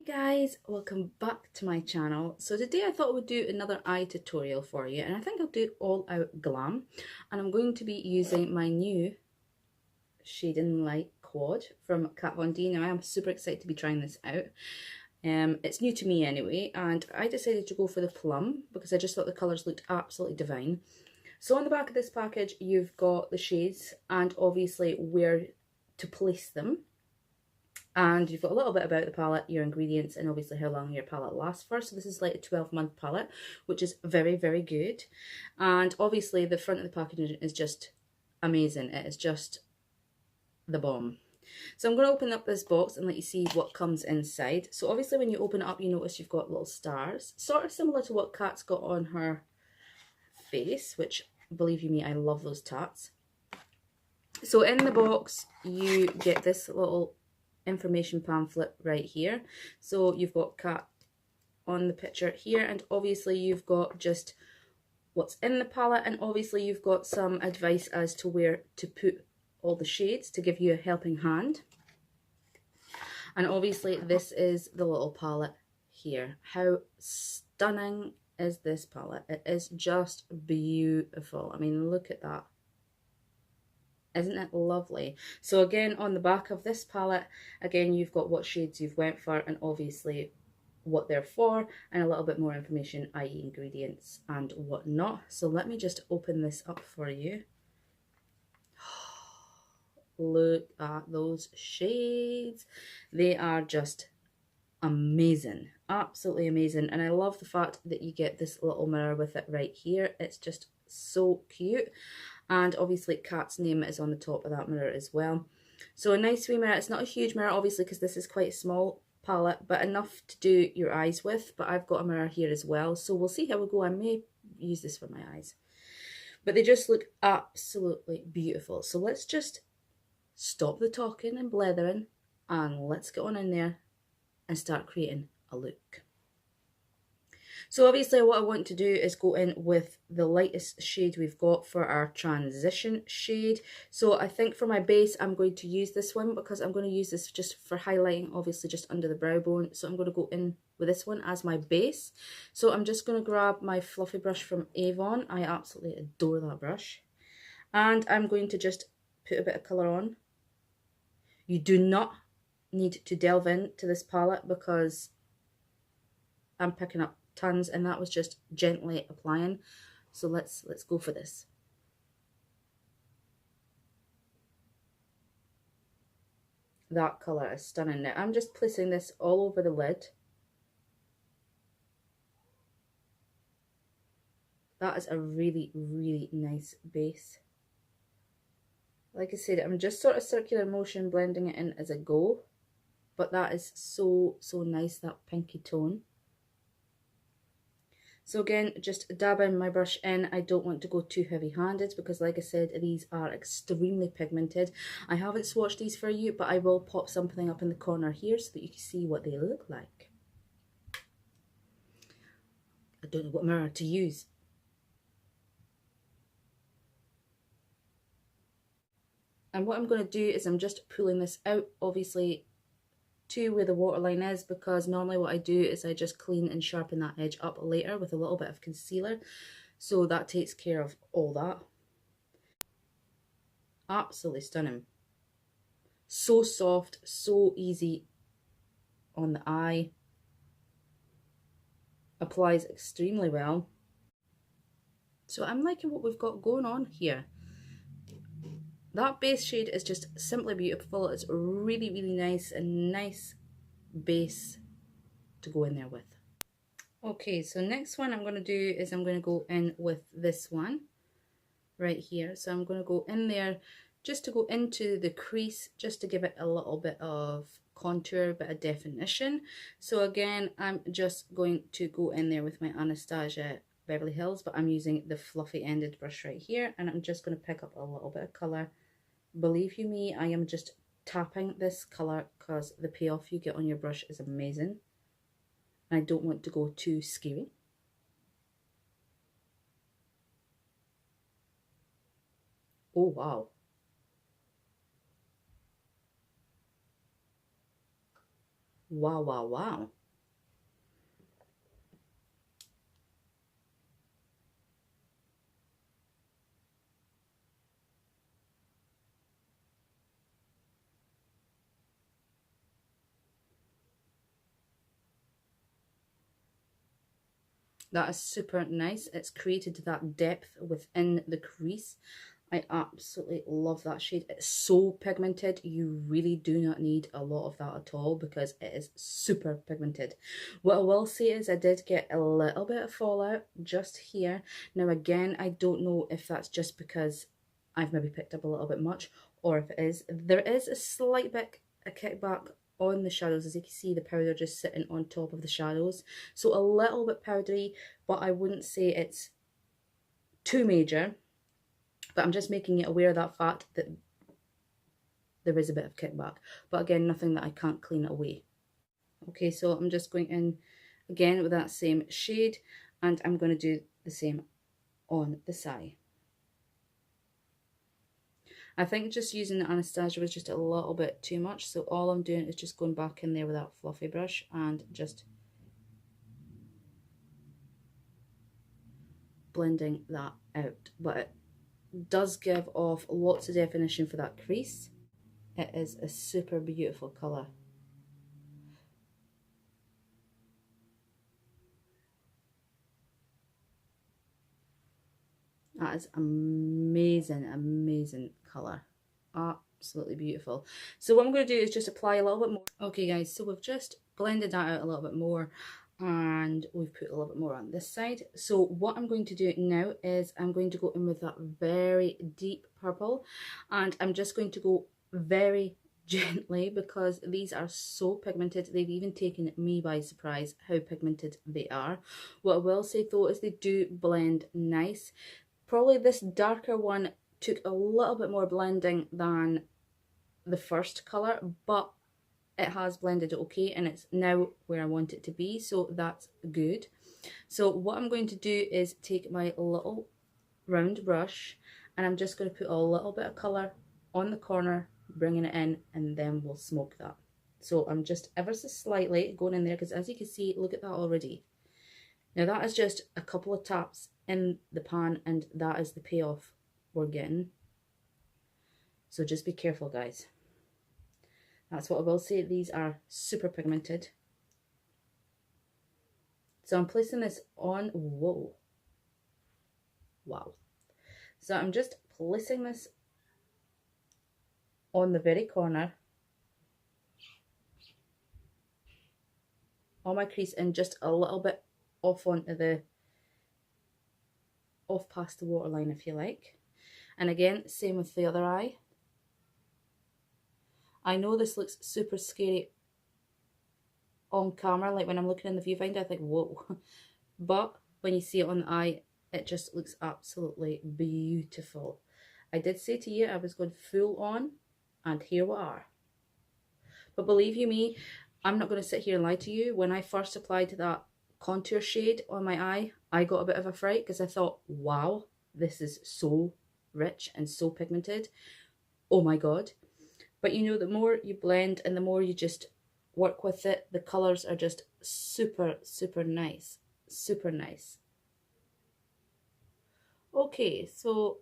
Hey guys, welcome back to my channel. So today I thought I would do another eye tutorial for you, and I think I'll do All Out Glam, and I'm going to be using my new Shading Light quad from Kat Von D. Now I am super excited to be trying this out. It's new to me anyway, and I decided to go for the Plum because I just thought the colours looked absolutely divine. So on the back of this package you've got the shades and obviously where to place them. And you've got a little bit about the palette, your ingredients, and obviously how long your palette lasts for. So this is like a 12-month palette, which is very, very good. And obviously the front of the packaging is just amazing. It is just the bomb. So I'm going to open up this box and let you see what comes inside. So obviously when you open it up, you notice you've got little stars, sort of similar to what Kat's got on her face, which, believe you me, I love those tats. So in the box, you get this little information pamphlet right here. So you've got Kat on the picture here, and obviously you've got just what's in the palette, and obviously you've got some advice as to where to put all the shades to give you a helping hand. And obviously this is the little palette here. How stunning is this palette? It is just beautiful. I mean, look at that. Isn't it lovely? So again, on the back of this palette, again, you've got what shades you've went for and obviously what they're for, and a little bit more information, i.e. ingredients and whatnot. So let me just open this up for you. Look at those shades. They are just amazing. Absolutely amazing. And I love the fact that you get this little mirror with it right here. It's just so cute. And obviously Kat's name is on the top of that mirror as well. So a nice wee mirror. It's not a huge mirror obviously because this is quite a small palette, but enough to do your eyes with. But I've got a mirror here as well, so we'll see how we go. I may use this for my eyes, but they just look absolutely beautiful. So let's just stop the talking and blethering and let's get on in there and start creating a look. So obviously what I want to do is go in with the lightest shade we've got for our transition shade. So I think for my base I'm going to use this one because I'm going to use this just for highlighting, obviously just under the brow bone. So I'm going to go in with this one as my base. So I'm just going to grab my fluffy brush from Avon. I absolutely adore that brush. And I'm going to just put a bit of colour on. You do not need to delve into this palette because I'm picking up tons, and that was just gently applying. So let's go for this. That colour is stunning. Now I'm just placing this all over the lid. That is a really, really nice base. Like I said, I'm just sort of circular motion blending it in as I go, but that is so nice, that pinky tone. So again, just dabbing my brush in. I don't want to go too heavy-handed because like I said, these are extremely pigmented. I haven't swatched these for you, but I will pop something up in the corner here so that you can see what they look like. I don't know what mirror to use. And what I'm going to do is I'm just pulling this out, obviously, to where the waterline is, because normally what I do is I just clean and sharpen that edge up later with a little bit of concealer, so that takes care of all that. Absolutely stunning. So soft, so easy on the eye, applies extremely well. So I'm liking what we've got going on here. That base shade is just simply beautiful. It's really, really nice, a nice base to go in there with. Okay, so next one I'm going to do is I'm going to go in with this one right here. So I'm going to go in there just to go into the crease, just to give it a little bit of contour, a bit of definition. So again, I'm just going to go in there with my Anastasia Beverly Hills, but I'm using the fluffy ended brush right here, and I'm just going to pick up a little bit of colour. Believe you me, I am just tapping this colour because the payoff you get on your brush is amazing. I don't want to go too scary. Oh wow. Wow, wow, wow. That is super nice. It's created that depth within the crease. I absolutely love that shade. It's so pigmented. You really do not need a lot of that at all because it is super pigmented. What I will say is I did get a little bit of fallout just here. Now again, I don't know if that's just because I've maybe picked up a little bit much, or if it is. There is a slight bit, a kickback on the shadows. As you can see, the powder just sitting on top of the shadows. So a little bit powdery, but I wouldn't say it's too major. But I'm just making you aware of that fact that there is a bit of kickback. But again, nothing that I can't clean away. Okay, so I'm just going in again with that same shade, and I'm going to do the same on the side. I think just using the Anastasia was just a little bit too much, so all I'm doing is just going back in there with that fluffy brush and just blending that out. But it does give off lots of definition for that crease. It is a super beautiful colour. That is amazing, amazing colour. Absolutely beautiful. So what I'm going to do is just apply a little bit more. Okay guys, so we've just blended that out a little bit more and we've put a little bit more on this side. So what I'm going to do now is I'm going to go in with that very deep purple, and I'm just going to go very gently because these are so pigmented. They've even taken me by surprise how pigmented they are. What I will say though is they do blend nice. Probably this darker one took a little bit more blending than the first colour, but it has blended okay and it's now where I want it to be, so that's good. So what I'm going to do is take my little round brush and I'm just going to put a little bit of colour on the corner, bringing it in, and then we'll smoke that. So I'm just ever so slightly going in there because as you can see, look at that already. Now that is just a couple of taps in the pan and that is the payoff we're getting. So just be careful guys. That's what I will say, these are super pigmented. So I'm placing this on, whoa, wow. So I'm just placing this on the very corner on my crease and just a little bit off onto the, off past the waterline if you like. And again, same with the other eye. I know this looks super scary on camera, like when I'm looking in the viewfinder I think whoa, but when you see it on the eye it just looks absolutely beautiful. I did say to you I was going full on and here we are. But believe you me, I'm not going to sit here and lie to you. When I first applied that contour shade on my eye, I got a bit of a fright because I thought, wow, this is so rich and so pigmented. Oh my god. But you know, the more you blend and the more you just work with it, the colours are just super, super nice. Super nice. Okay, so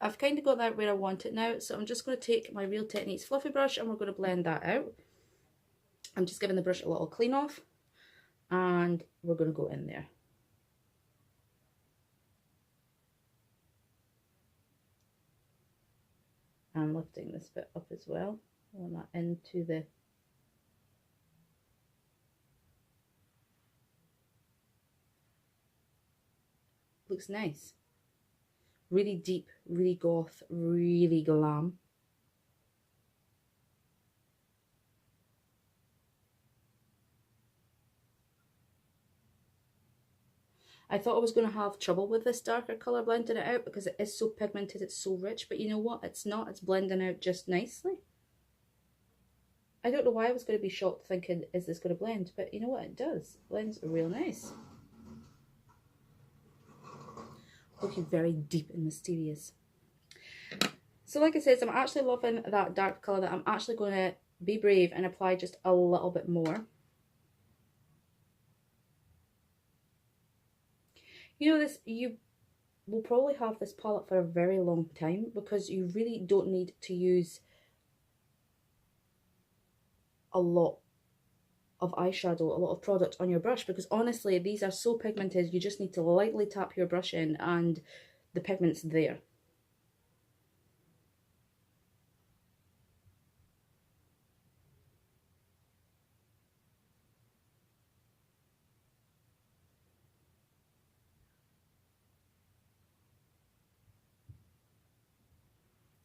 I've kind of got that where I want it now. So I'm just going to take my Real Techniques fluffy brush and we're going to blend that out. I'm just giving the brush a little clean off and we're going to go in there. I'm lifting this bit up as well. I want that into the looks nice. Really deep, really goth, really glam. I thought I was going to have trouble with this darker colour blending it out because it is so pigmented, it's so rich, but you know what, it's not, it's blending out just nicely. I don't know why I was going to be shocked thinking, is this going to blend? But you know what, it does. It blends real nice. Looking very deep and mysterious. So like I said, I'm actually loving that dark colour that I'm actually going to be brave and apply just a little bit more. You know this, you will probably have this palette for a very long time because you really don't need to use a lot of eyeshadow, a lot of product on your brush, because honestly these are so pigmented, you just need to lightly tap your brush in and the pigment's there.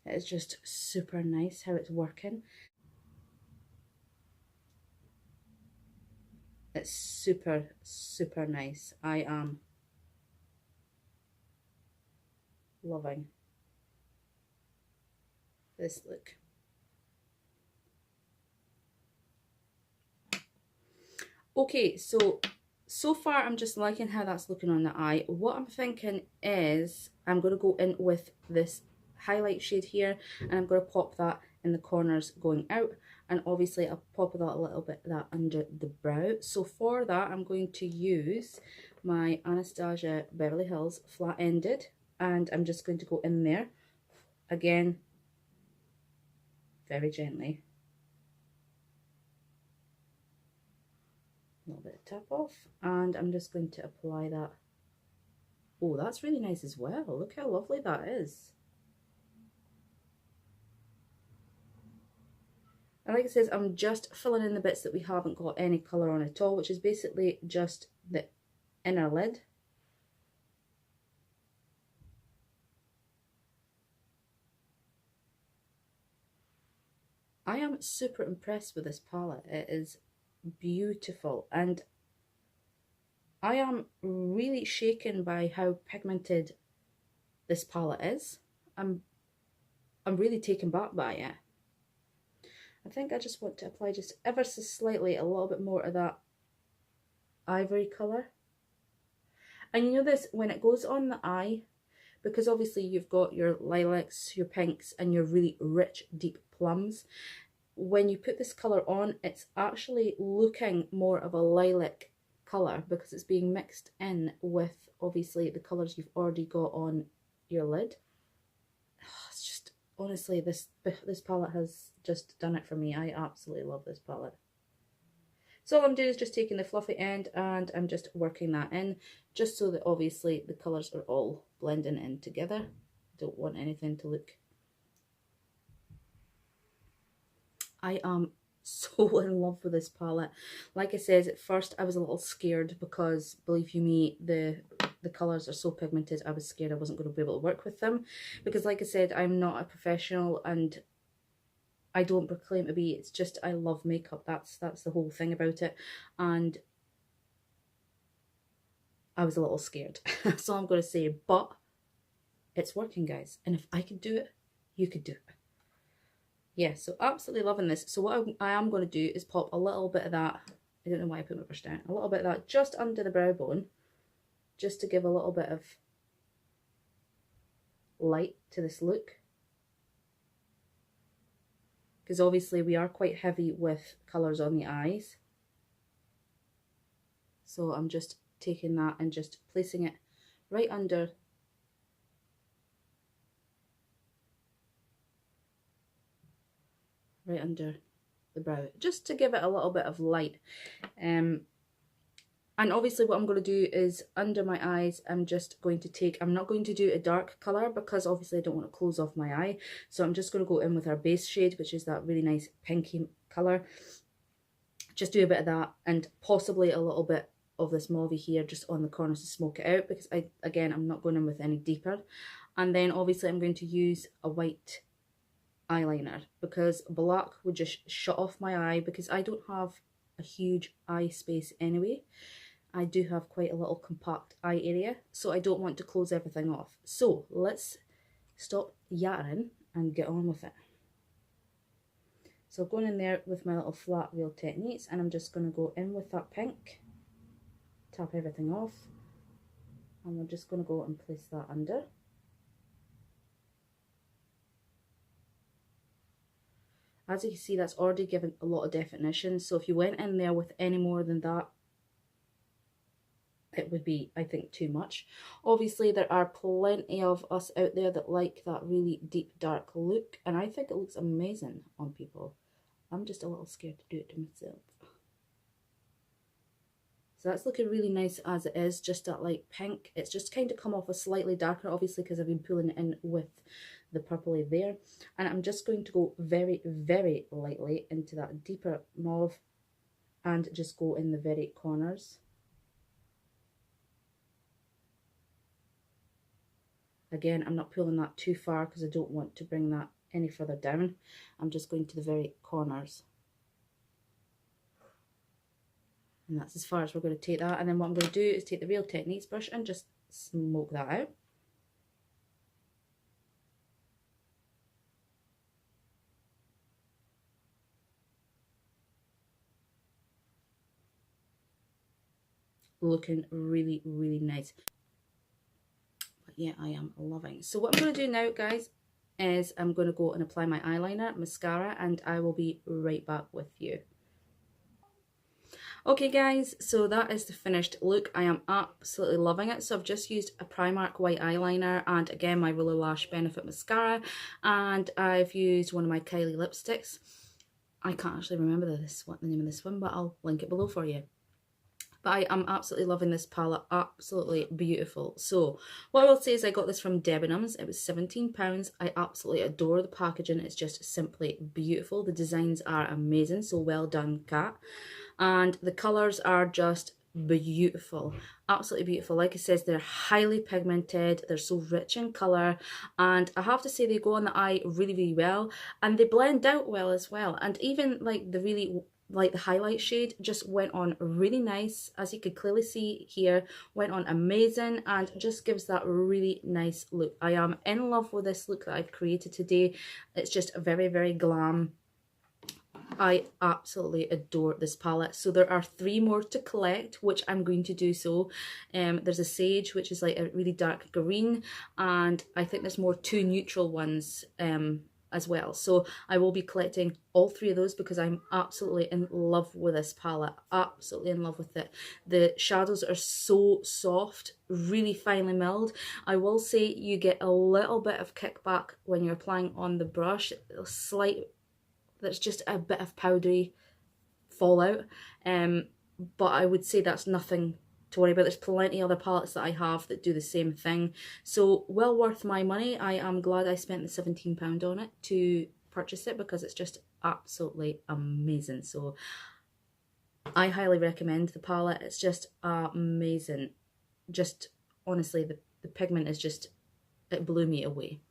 It's just super nice how it's working. It's super, super nice. I am loving this look. Okay, so far I'm just liking how that's looking on the eye. What I'm thinking is I'm going to go in with this highlight shade here, and I'm going to pop that in the corners going out, and obviously I'll pop that a little bit that under the brow. So for that I'm going to use my Anastasia Beverly Hills Flat Ended, and I'm just going to go in there again very gently. A little bit of tap off, and I'm just going to apply that. Oh, that's really nice as well. Look how lovely that is. And like it says, I'm just filling in the bits that we haven't got any colour on at all, which is basically just the inner lid. I am super impressed with this palette. It is beautiful, and I am really shaken by how pigmented this palette is. I'm really taken back by it. I think I just want to apply just ever so slightly a little bit more of that ivory colour. And you know this, when it goes on the eye, because obviously you've got your lilacs, your pinks, and your really rich deep plums, when you put this colour on, it's actually looking more of a lilac colour because it's being mixed in with obviously the colours you've already got on your lid. It's just, honestly, this palette has just done it for me. I absolutely love this palette. So all I'm doing is just taking the fluffy end and I'm just working that in, just so that obviously the colours are all blending in together. I don't want anything to look... I am so in love with this palette. Like I said, at first I was a little scared because, believe you me, the colours are so pigmented. I was scared I wasn't going to be able to work with them because, like I said, I'm not a professional and I don't proclaim to be. It's just I love makeup. That's the whole thing about it. And I was a little scared. That's all I'm going to say. But it's working, guys. And if I could do it, you could do it. Yeah, so absolutely loving this. So what I am going to do is pop a little bit of that. I don't know why I put my brush down. A little bit of that just under the brow bone, just to give a little bit of light to this look. Because obviously we are quite heavy with colours on the eyes. So I'm just taking that and just placing it right under the brow, just to give it a little bit of light. And obviously what I'm going to do is under my eyes, I'm just going to take, I'm not going to do a dark colour because obviously I don't want to close off my eye. So I'm just going to go in with our base shade, which is that really nice pinky colour. Just do a bit of that and possibly a little bit of this mauve here just on the corners to smoke it out, because I'm not going in with any deeper. And then obviously I'm going to use a white eyeliner because black would just shut off my eye, because I don't have a huge eye space anyway. I do have quite a little compact eye area, so I don't want to close everything off. So let's stop yattering and get on with it. So going in there with my little flat wheel techniques, and I'm just going to go in with that pink, tap everything off, and we're just going to go and place that under. As you can see, that's already given a lot of definition. So if you went in there with any more than that, it would be, I think, too much. Obviously, there are plenty of us out there that like that really deep, dark look. And I think it looks amazing on people. I'm just a little scared to do it to myself. So that's looking really nice as it is, just that light pink. It's just kind of come off a slightly darker, obviously, because I've been pulling it in with the purpley there. And I'm just going to go very, very lightly into that deeper mauve and just go in the very corners. Again, I'm not pulling that too far because I don't want to bring that any further down. I'm just going to the very corners. And that's as far as we're going to take that. And then what I'm going to do is take the Real Techniques brush and just smoke that out. Looking really, really nice. But yeah, I am loving. So what I'm going to do now, guys, is I'm going to go and apply my eyeliner, mascara, and I will be right back with you. Okay guys, so that is the finished look. I am absolutely loving it. So I've just used a Primark white eyeliner and again my Ruler Lash Benefit mascara, and I've used one of my Kylie lipsticks. I can't actually remember the name of this one, but I'll link it below for you. But I am absolutely loving this palette, absolutely beautiful. So what I will say is I got this from Debenhams. It was £17. I absolutely adore the packaging. It's just simply beautiful. The designs are amazing, so well done, Kat. And the colours are just beautiful, absolutely beautiful. Like it says, they're highly pigmented, they're so rich in colour, and I have to say they go on the eye really, really well, and they blend out well as well. And even like the highlight shade just went on really nice, as you could clearly see here, went on amazing and just gives that really nice look. I am in love with this look that I've created today. It's just very, very glam. I absolutely adore this palette. So there are 3 more to collect, which I'm going to do so. There's a sage, which is like a really dark green, and I think there's more 2 neutral ones as well. So I will be collecting all 3 of those because I'm absolutely in love with this palette, absolutely in love with it. The shadows are so soft, really finely milled. I will say you get a little bit of kickback when you're applying on the brush, a slight, there's just a bit of powdery fallout, but I would say that's nothing to worry about. There's plenty of other palettes that I have that do the same thing, so well worth my money. I am glad I spent the £17 on it to purchase it because it's just absolutely amazing. So I highly recommend the palette. It's just amazing. Just honestly, the pigment is just, it blew me away.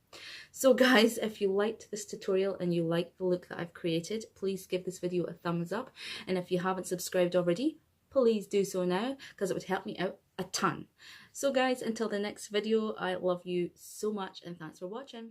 So guys, if you liked this tutorial and you like the look that I've created, please give this video a thumbs up. And if you haven't subscribed already, please do so now because it would help me out a ton. So guys, until the next video, I love you so much and thanks for watching.